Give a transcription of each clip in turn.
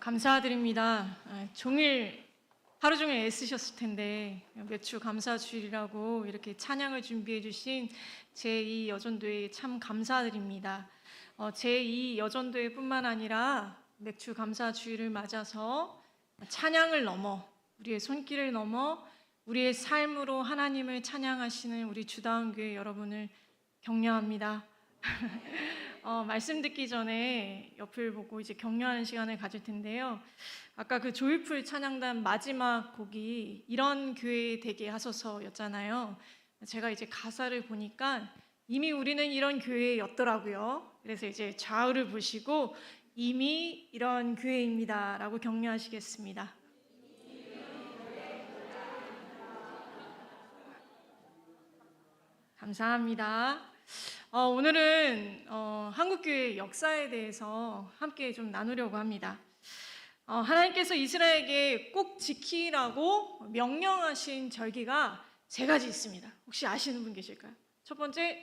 감사드립니다. 하루 종일 애쓰셨을 텐데 매주 감사주일이라고 이렇게 찬양을 준비해 주신 제2 여전도회 참 감사드립니다. 제2 여전도회뿐만 아니라 매주 감사주일을 맞아서 찬양을 넘어 우리의 손길을 넘어 우리의 삶으로 하나님을 찬양하시는 우리 주다운교회 여러분을 격려합니다. 말씀 듣기 전에 옆을 보고 이제 격려하는 시간을 가질 텐데요. 아까 그 조이풀 찬양단 마지막 곡이 이런 교회 되게 하소서였잖아요. 제가 이제 가사를 보니까 이미 우리는 이런 교회였더라고요. 그래서 이제 좌우를 보시고 이미 이런 교회입니다 라고 격려하시겠습니다. 감사합니다. 오늘은 한국교회 역사에 대해서 함께 좀 나누려고 합니다. 하나님께서 이스라엘에게 꼭 지키라고 명령하신 절기가 세 가지 있습니다. 혹시 아시는 분 계실까요? 첫 번째,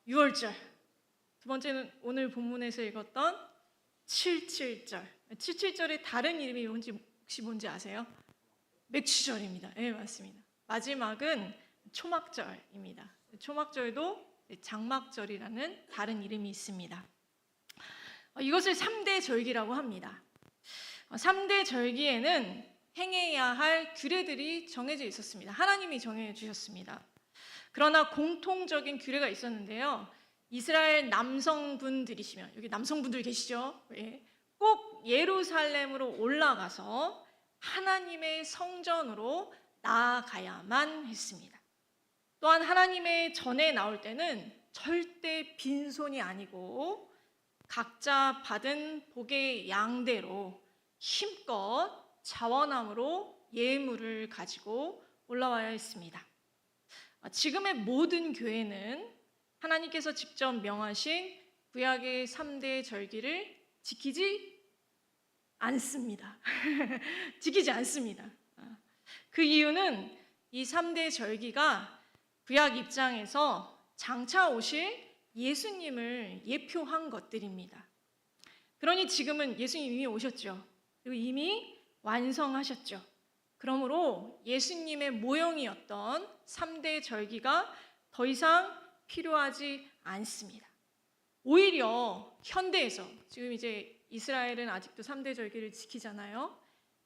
유월절. 두 번째는 오늘 본문에서 읽었던 77절. 77절의 다른 이름이 혹시 뭔지 아세요? 맥추절입니다. 네, 맞습니다. 마지막은 초막절입니다. 초막절도 장막절이라는 다른 이름이 있습니다. 이것을 3대 절기라고 합니다. 3대 절기에는 행해야 할 규례들이 정해져 있었습니다. 하나님이 정해 주셨습니다. 그러나 공통적인 규례가 있었는데요. 이스라엘 남성분들이시면, 여기 남성분들 계시죠? 예. 꼭 예루살렘으로 올라가서 하나님의 성전으로 나아가야만 했습니다. 또한 하나님의 전에 나올 때는 절대 빈손이 아니고 각자 받은 복의 양대로 힘껏 자원함으로 예물을 가지고 올라와야 했습니다. 지금의 모든 교회는 하나님께서 직접 명하신 구약의 3대 절기를 지키지 않습니다. 지키지 않습니다. 그 이유는 이 3대 절기가 구약 입장에서 장차 오실 예수님을 예표한 것들입니다. 그러니 지금은 예수님이 이미 오셨죠. 그리고 이미 완성하셨죠. 그러므로 예수님의 모형이었던 3대 절기가 더 이상 필요하지 않습니다. 오히려 현대에서 지금 이제 이스라엘은 아직도 3대 절기를 지키잖아요.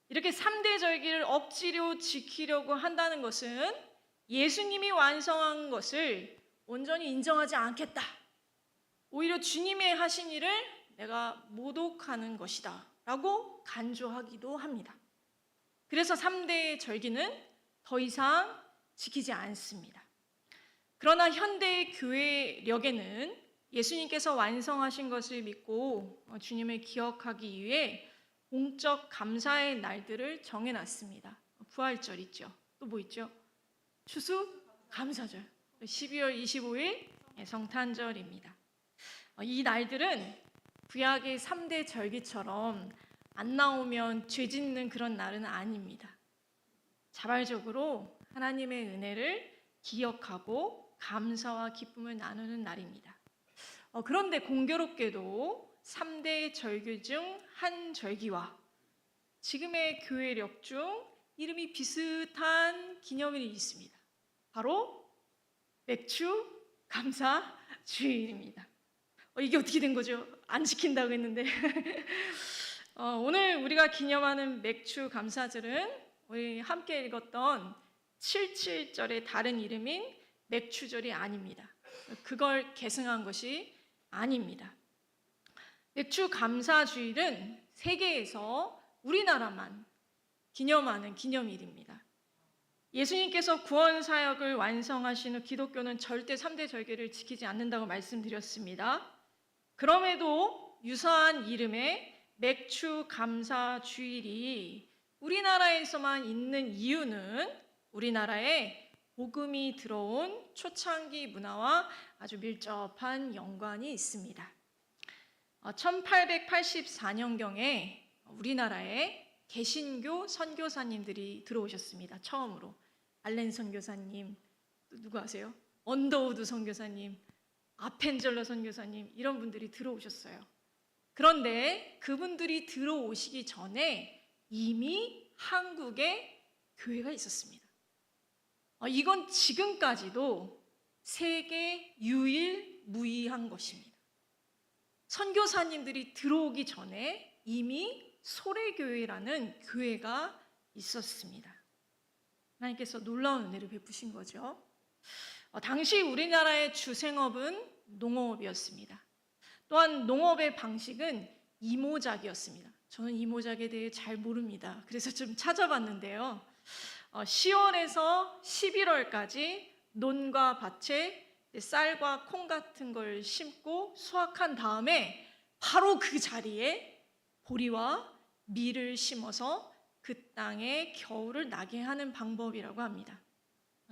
이렇게 3대 절기를 억지로 지키려고 한다는 것은 예수님이 완성한 것을 온전히 인정하지 않겠다. 오히려 주님의 하신 일을 내가 모독하는 것이다 라고 간주하기도 합니다. 그래서 3대 절기는 더 이상 지키지 않습니다. 그러나 현대의 교회력에는 예수님께서 완성하신 것을 믿고 주님을 기억하기 위해 공적 감사의 날들을 정해놨습니다. 부활절 있죠. 또 뭐 있죠? 추수감사절, 12월 25일 성탄절입니다. 이 날들은 구약의 3대 절기처럼 안 나오면 죄 짓는 그런 날은 아닙니다. 자발적으로 하나님의 은혜를 기억하고 감사와 기쁨을 나누는 날입니다. 그런데 공교롭게도 3대 절기 중 한 절기와 지금의 교회력 중 이름이 비슷한 기념일이 있습니다. 바로 맥주 감사 주일입니다. 이게 어떻게 된 거죠? 안 지킨다고 했는데 오늘 우리가 기념하는 맥주 감사절은 우리 함께 읽었던 77절의 다른 이름인 맥추절이 아닙니다. 그걸 계승한 것이 아닙니다. 맥주 감사주일은 세계에서 우리나라만 기념하는 기념일입니다. 예수님께서 구원 사역을 완성하신 후 기독교는 절대 3대 절기를 지키지 않는다고 말씀드렸습니다. 그럼에도 유사한 이름의 맥주 감사 주일이 우리나라에서만 있는 이유는 우리나라에 복음이 들어온 초창기 문화와 아주 밀접한 연관이 있습니다. 1884년경에 우리나라에 개신교 선교사님들이 들어오셨습니다. 처음으로 알렌 선교사님, 누구 아세요? 언더우드 선교사님, 아펜젤러 선교사님 이런 분들이 들어오셨어요. 그런데 그분들이 들어오시기 전에 이미 한국에 교회가 있었습니다. 이건 지금까지도 세계 유일무이한 것입니다. 선교사님들이 들어오기 전에 이미 소래교회라는 교회가 있었습니다. 하나님께서 놀라운 은혜를 베푸신 거죠. 당시 우리나라의 주생업은 농업이었습니다. 또한 농업의 방식은 이모작이었습니다. 저는 이모작에 대해 잘 모릅니다. 그래서 좀 찾아봤는데요. 10월에서 11월까지 논과 밭에 쌀과 콩 같은 걸 심고 수확한 다음에 바로 그 자리에 보리와 밀을 심어서 그 땅에 겨울을 나게 하는 방법이라고 합니다.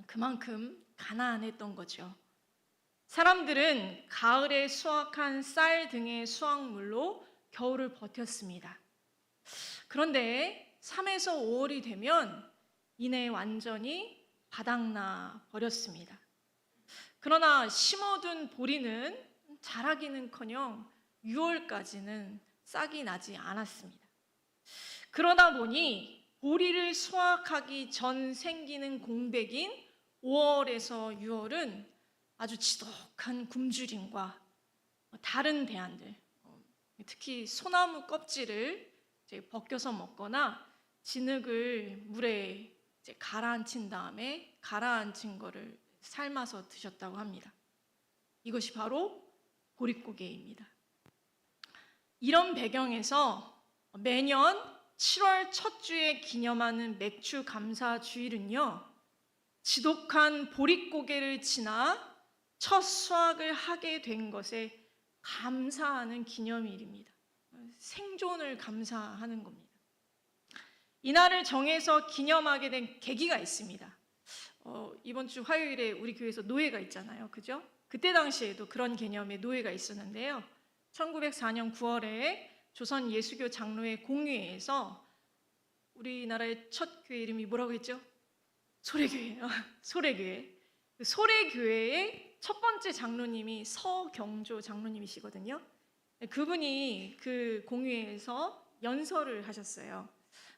그만큼 가난했던 거죠. 사람들은 가을에 수확한 쌀 등의 수확물로 겨울을 버텼습니다. 그런데 3에서 5월이 되면 이내 완전히 바닥나 버렸습니다. 그러나 심어둔 보리는 자라기는커녕 6월까지는 싹이 나지 않았습니다. 그러다 보니 보리를 수확하기 전 생기는 공백인 5월에서 6월은 아주 지독한 굶주림과 다른 대안들, 특히 소나무 껍질을 벗겨서 먹거나 진흙을 물에 가라앉힌 다음에 가라앉힌 거를 삶아서 드셨다고 합니다. 이것이 바로 보릿고개입니다. 이런 배경에서 매년 7월 첫 주에 기념하는 맥주 감사 주일은요, 지독한 보릿고개를 지나 첫 수확을 하게 된 것에 감사하는 기념일입니다. 생존을 감사하는 겁니다. 이날을 정해서 기념하게 된 계기가 있습니다. 이번 주 화요일에 우리 교회에서 노예가 있잖아요. 그죠? 그때 당시에도 그런 개념의 노예가 있었는데요. 1904년 9월에 조선 예수교 장로회 공회에서 우리나라의 첫 교회 이름이 뭐라고 했죠? 소래교회예요. 소래교회. 소래교회의 첫 번째 장로님이 서경조 장로님이시거든요. 그분이 그 공회에서 연설을 하셨어요.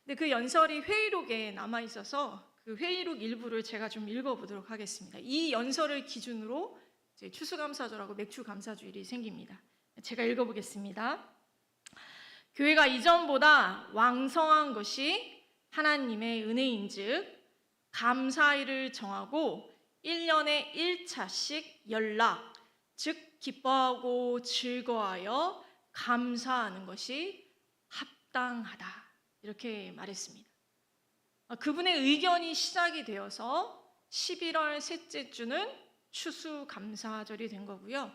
근데 그 연설이 회의록에 남아 있어서 그 회의록 일부를 제가 좀 읽어보도록 하겠습니다. 이 연설을 기준으로 이제 추수감사절하고 맥주감사주일이 생깁니다. 제가 읽어보겠습니다. 교회가 이전보다 왕성한 것이 하나님의 은혜인즉 감사일을 정하고 1년에 1차씩 연락, 즉 기뻐하고 즐거워하여 감사하는 것이 합당하다. 이렇게 말했습니다. 그분의 의견이 시작이 되어서 11월 셋째 주는 추수감사절이 된 거고요.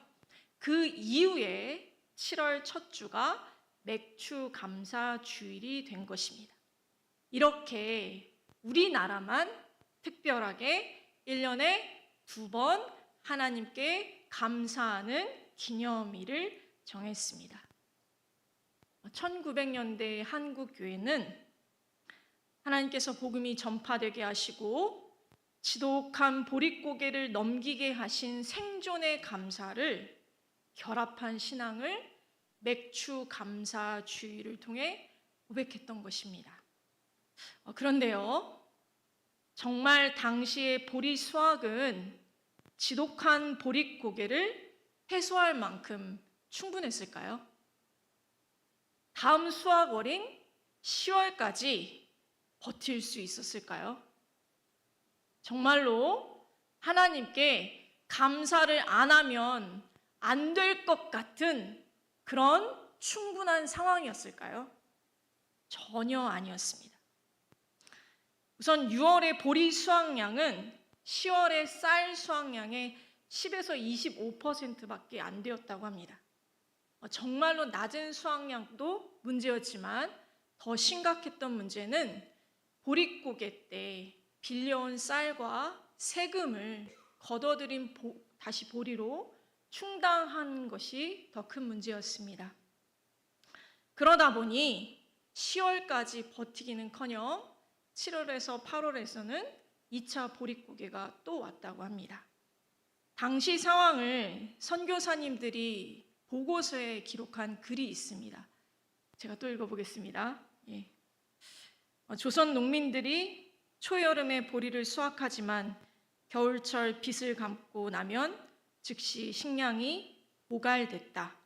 그 이후에 7월 첫 주가 맥추감사주일이 된 것입니다. 이렇게 우리나라만 특별하게 1년에 2번 하나님께 감사하는 기념일을 정했습니다. 1900년대 한국 교회는 하나님께서 복음이 전파되게 하시고 지독한 보릿고개를 넘기게 하신 생존의 감사를 결합한 신앙을 맥추감사주일을 통해 고백했던 것입니다. 그런데요, 정말 당시의 보리 수확은 지독한 보릿고개를 해소할 만큼 충분했을까요? 다음 수확월인 10월까지 버틸 수 있었을까요? 정말로 하나님께 감사를 안 하면 안 될 것 같은 그런 충분한 상황이었을까요? 전혀 아니었습니다. 우선 6월의 보리 수확량은 10월의 쌀 수확량의 10에서 25%밖에 안 되었다고 합니다. 정말로 낮은 수확량도 문제였지만 더 심각했던 문제는 보릿고개 때 빌려온 쌀과 세금을 걷어들인 다시 보리로 충당한 것이 더 큰 문제였습니다. 그러다 보니 10월까지 버티기는커녕 7월에서 8월에서는 2차 보릿고개가 또 왔다고 합니다. 당시 상황을 선교사님들이 보고서에 기록한 글이 있습니다. 제가 또 읽어보겠습니다. 예. 조선 농민들이 초여름에 보리를 수확하지만 겨울철 빗을 감고 나면 즉시 식량이 고갈됐다.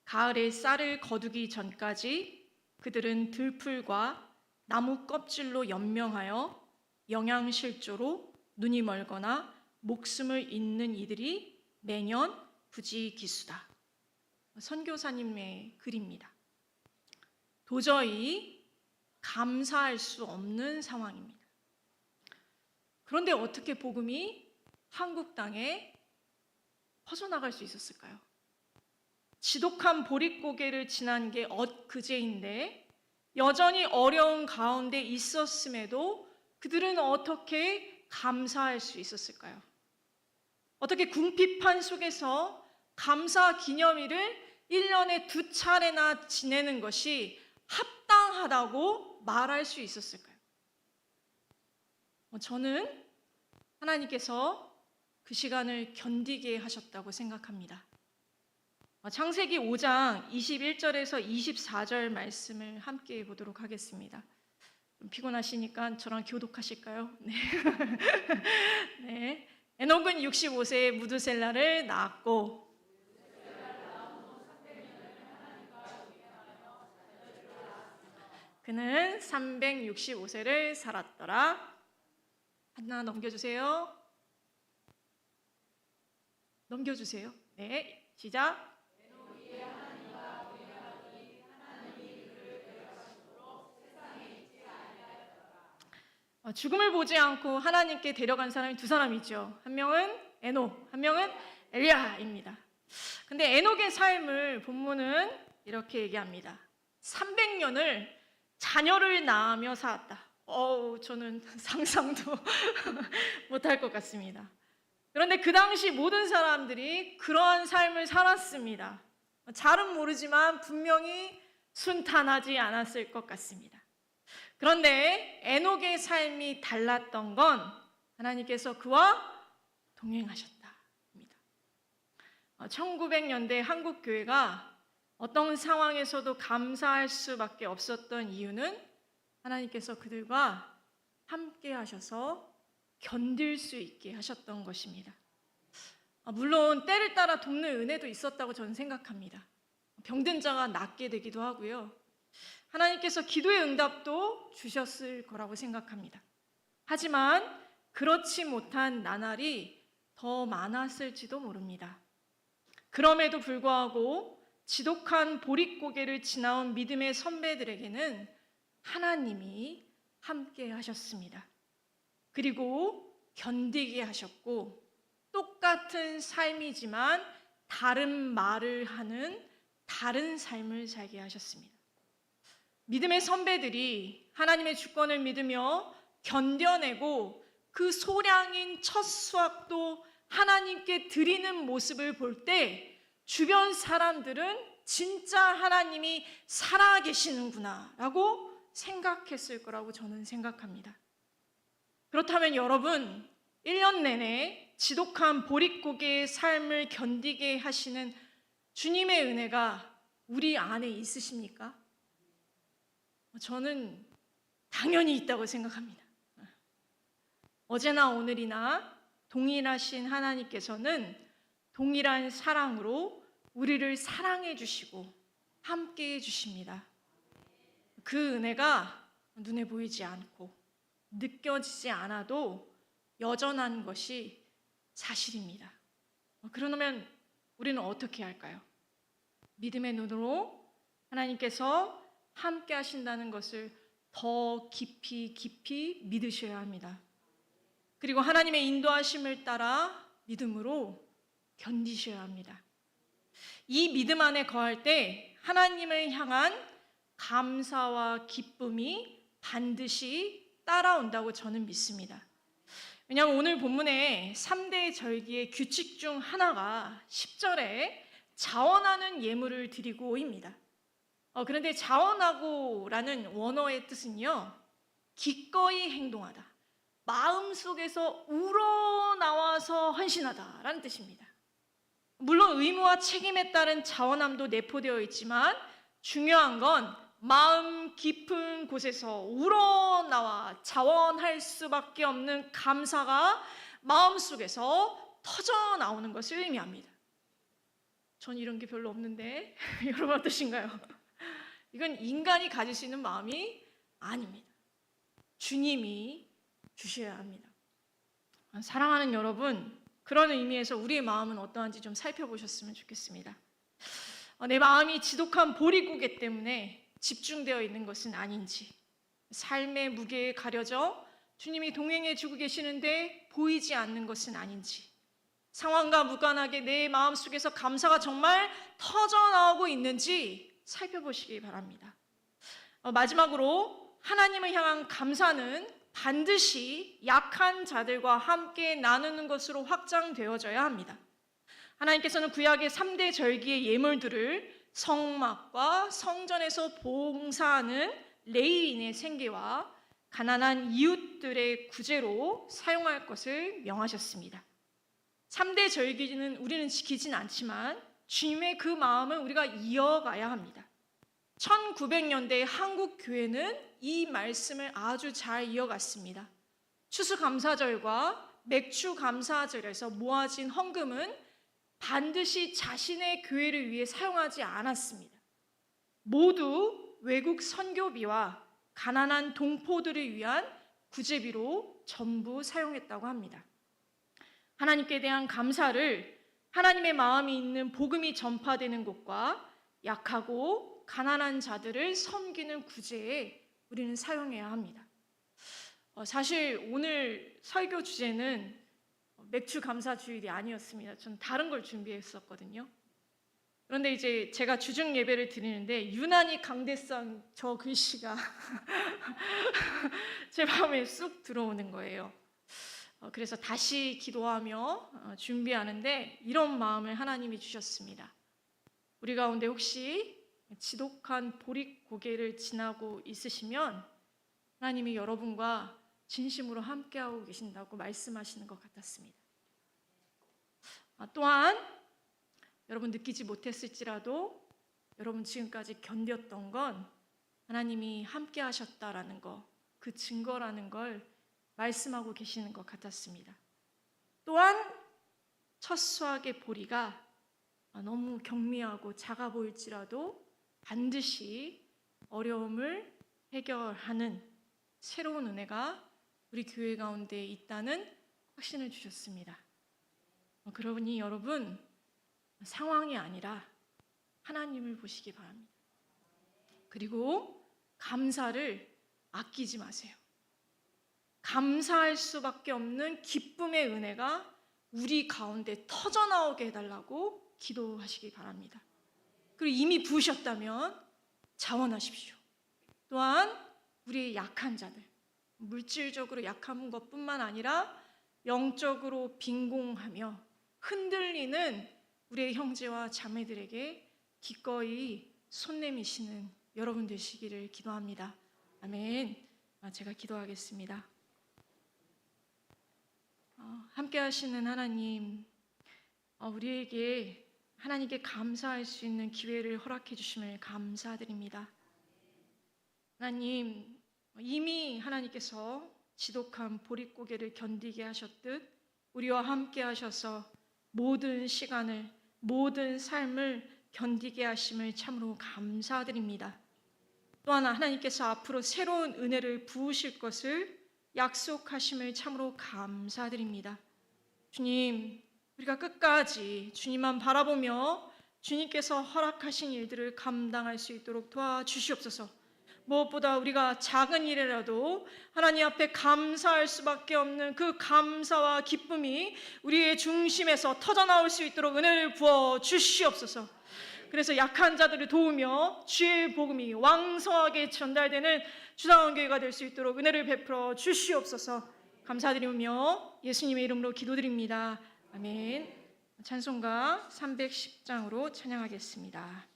가을에 쌀을 거두기 전까지 그들은 들풀과 나무 껍질로 연명하여 영양실조로 눈이 멀거나 목숨을 잃는 이들이 매년 부지기수다. 선교사님의 글입니다. 도저히 감사할 수 없는 상황입니다. 그런데 어떻게 복음이 한국 땅에 퍼져나갈 수 있었을까요? 지독한 보릿고개를 지난 게 엊그제인데 여전히 어려운 가운데 있었음에도 그들은 어떻게 감사할 수 있었을까요? 어떻게 궁핍한 속에서 감사 기념일을 1년에 2차례나 지내는 것이 합당하다고 말할 수 있었을까요? 저는 하나님께서 그 시간을 견디게 하셨다고 생각합니다. 창세기 5장 21절에서 24절 말씀을 함께 보도록 하겠습니다. 좀 피곤하시니까 저랑 교독하실까요? 네. 네. 에녹은 65세에 무드셀라를 낳았고 그는 365세를 살았더라. 하나 넘겨주세요. 넘겨주세요. 네, 시작. 죽음을 보지 않고 하나님께 데려간 사람이 두 사람이죠. 한 명은 에녹, 한 명은 엘리야입니다. 근데 에녹의 삶을 본문은 이렇게 얘기합니다. 300년을 자녀를 낳으며 살았다. 저는 상상도 못할 것 같습니다. 그런데 그 당시 모든 사람들이 그러한 삶을 살았습니다. 잘은 모르지만 분명히 순탄하지 않았을 것 같습니다. 그런데 에녹의 삶이 달랐던 건 하나님께서 그와 동행하셨다입니다. 1900년대 한국 교회가 어떤 상황에서도 감사할 수밖에 없었던 이유는 하나님께서 그들과 함께 하셔서 견딜 수 있게 하셨던 것입니다. 물론 때를 따라 돕는 은혜도 있었다고 저는 생각합니다. 병든 자가 낫게 되기도 하고요. 하나님께서 기도의 응답도 주셨을 거라고 생각합니다. 하지만 그렇지 못한 나날이 더 많았을지도 모릅니다. 그럼에도 불구하고 지독한 보릿고개를 지나온 믿음의 선배들에게는 하나님이 함께 하셨습니다. 그리고 견디게 하셨고 똑같은 삶이지만 다른 말을 하는 다른 삶을 살게 하셨습니다. 믿음의 선배들이 하나님의 주권을 믿으며 견뎌내고 그 소량인 첫 수확도 하나님께 드리는 모습을 볼 때 주변 사람들은 진짜 하나님이 살아계시는구나 라고 생각했을 거라고 저는 생각합니다. 그렇다면 여러분, 1년 내내 지독한 보릿고개의 삶을 견디게 하시는 주님의 은혜가 우리 안에 있으십니까? 저는 당연히 있다고 생각합니다. 어제나 오늘이나 동일하신 하나님께서는 동일한 사랑으로 우리를 사랑해 주시고 함께 해 주십니다. 그 은혜가 눈에 보이지 않고 느껴지지 않아도 여전한 것이 사실입니다. 그러면 우리는 어떻게 할까요? 믿음의 눈으로 하나님께서 함께 하신다는 것을 더 깊이 믿으셔야 합니다. 그리고 하나님의 인도하심을 따라 믿음으로 견디셔야 합니다. 이 믿음 안에 거할 때 하나님을 향한 감사와 기쁨이 반드시 따라온다고 저는 믿습니다. 왜냐하면 오늘 본문에 3대 절기의 규칙 중 하나가 10절에 자원하는 예물을 드리고입니다. 그런데 자원하고라는 원어의 뜻은요, 기꺼이 행동하다, 마음속에서 우러나와서 헌신하다라는 뜻입니다. 물론 의무와 책임에 따른 자원함도 내포되어 있지만 중요한 건 마음 깊은 곳에서 우러나와 자원할 수밖에 없는 감사가 마음속에서 터져 나오는 것을 의미합니다. 전 이런 게 별로 없는데 여러분 어떠신가요? 이건 인간이 가질 수 있는 마음이 아닙니다. 주님이 주셔야 합니다. 사랑하는 여러분, 그런 의미에서 우리의 마음은 어떠한지 좀 살펴보셨으면 좋겠습니다. 내 마음이 지독한 보릿고개 때문에 집중되어 있는 것은 아닌지, 삶의 무게에 가려져 주님이 동행해 주고 계시는데 보이지 않는 것은 아닌지, 상황과 무관하게 내 마음속에서 감사가 정말 터져나오고 있는지 살펴보시기 바랍니다. 마지막으로 하나님을 향한 감사는 반드시 약한 자들과 함께 나누는 것으로 확장되어져야 합니다. 하나님께서는 구약의 3대 절기의 예물들을 성막과 성전에서 봉사하는 레위인의 생계와 가난한 이웃들의 구제로 사용할 것을 명하셨습니다. 3대 절기는 우리는 지키진 않지만 주님의 그 마음을 우리가 이어가야 합니다. 1900년대 한국 교회는 이 말씀을 아주 잘 이어갔습니다. 추수감사절과 맥주감사절에서 모아진 헌금은 반드시 자신의 교회를 위해 사용하지 않았습니다. 모두 외국 선교비와 가난한 동포들을 위한 구제비로 전부 사용했다고 합니다. 하나님께 대한 감사를 하나님의 마음이 있는 복음이 전파되는 곳과 약하고 가난한 자들을 섬기는 구제에 우리는 사용해야 합니다. 사실 오늘 설교 주제는 맥주 감사 주일이 아니었습니다. 전 다른 걸 준비했었거든요. 그런데 이제 제가 주중 예배를 드리는데 유난히 강대상 저 글씨가 제 마음에 쑥 들어오는 거예요. 그래서 다시 기도하며 준비하는데 이런 마음을 하나님이 주셨습니다. 우리 가운데 혹시 지독한 보릿고개를 지나고 있으시면 하나님이 여러분과 진심으로 함께하고 계신다고 말씀하시는 것 같았습니다. 또한 여러분 느끼지 못했을지라도 여러분 지금까지 견뎠던 건 하나님이 함께 하셨다라는 거, 그 증거라는 걸 말씀하고 계시는 것 같았습니다. 또한 첫 수확의 보리가 너무 경미하고 작아 보일지라도 반드시 어려움을 해결하는 새로운 은혜가 우리 교회 가운데 있다는 확신을 주셨습니다. 그러니 여러분 상황이 아니라 하나님을 보시기 바랍니다. 그리고 감사를 아끼지 마세요. 감사할 수밖에 없는 기쁨의 은혜가 우리 가운데 터져나오게 해달라고 기도하시기 바랍니다. 그리고 이미 부으셨다면 자원하십시오. 또한 우리의 약한 자들, 물질적으로 약한 것뿐만 아니라 영적으로 빈공하며 흔들리는 우리의 형제와 자매들에게 기꺼이 손 내미시는 여러분 되시기를 기도합니다. 아멘. 제가 기도하겠습니다. 함께 하시는 하나님, 우리에게 하나님께 감사할 수 있는 기회를 허락해 주심을 감사드립니다. 하나님, 이미 하나님께서 지독한 보릿고개를 견디게 하셨듯 우리와 함께 하셔서 모든 시간을, 모든 삶을 견디게 하심을 참으로 감사드립니다. 또한 하나님께서 앞으로 새로운 은혜를 부으실 것을 약속하심을 참으로 감사드립니다. 주님, 우리가 끝까지 주님만 바라보며 주님께서 허락하신 일들을 감당할 수 있도록 도와주시옵소서. 무엇보다 우리가 작은 일이라도 하나님 앞에 감사할 수밖에 없는 그 감사와 기쁨이 우리의 중심에서 터져나올 수 있도록 은혜를 부어 주시옵소서. 그래서 약한 자들을 도우며 주의 복음이 왕성하게 전달되는 주다운 교회가 될 수 있도록 은혜를 베풀어 주시옵소서. 감사드리며 예수님의 이름으로 기도드립니다. 아멘. 찬송가 310장으로 찬양하겠습니다.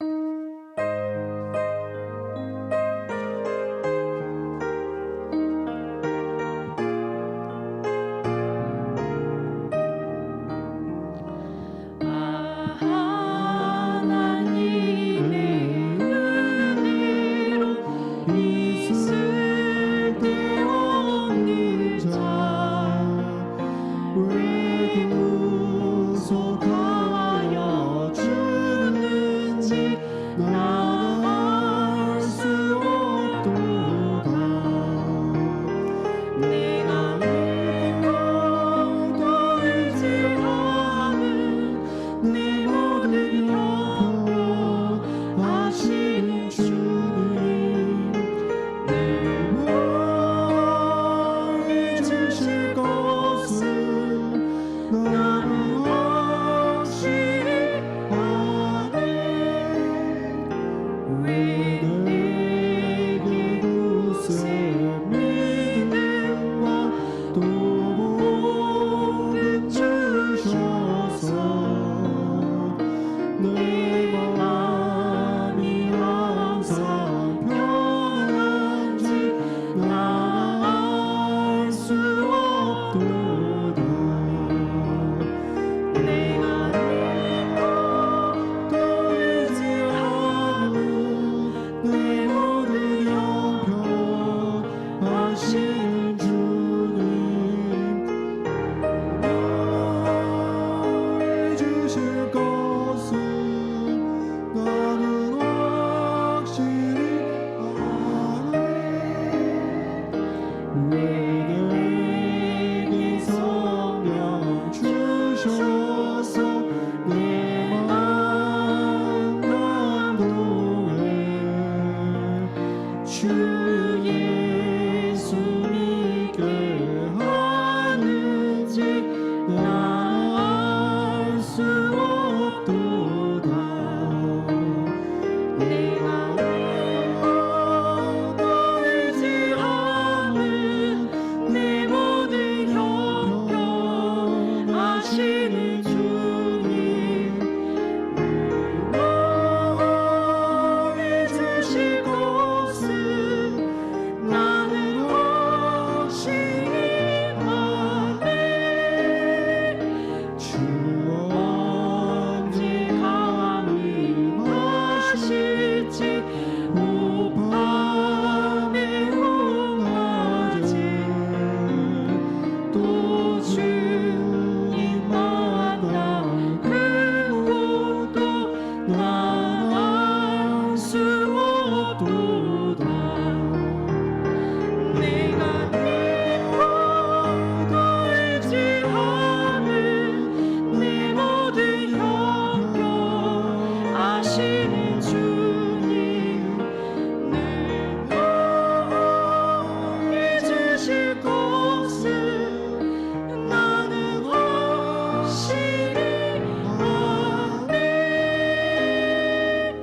주 예수 믿게 하는지 알 수 없도다. 내가 믿고 의지하는 내 모든 형편 아시는 주님, 너의 주실 곳은 나는 확신이 많네. 주 언제 강림하실지 오 밤의 홍하지 또 주님 만나 그곳도 난 알 수 없도다. 내가 믿고 의지하는 내 모든 형편 아시는 주님, 늘 너의 주실 곳은 나는 확실히 아네.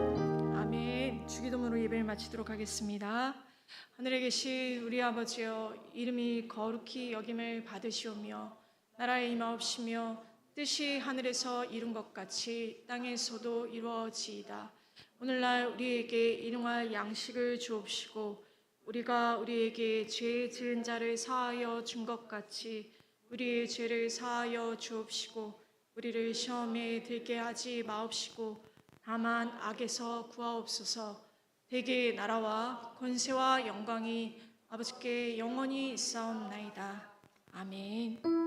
아멘. 주기도문으로 예배를 마치도록 하겠습니다. 하늘에 계신 우리 아버지여, 이름이 거룩히 여김을 받으시오며 나라의 임하옵시며 뜻이 하늘에서 이룬 것 같이 땅에서도 이루어지이다. 오늘날 우리에게 일용할 양식을 주옵시고 우리가 우리에게 죄 지은 자를 사하여 준 것 같이 우리의 죄를 사하여 주옵시고 우리를 시험에 들게 하지 마옵시고 다만 악에서 구하옵소서. 대개의 나라와 권세와 영광이 아버지께 영원히 있사옵나이다. 아멘.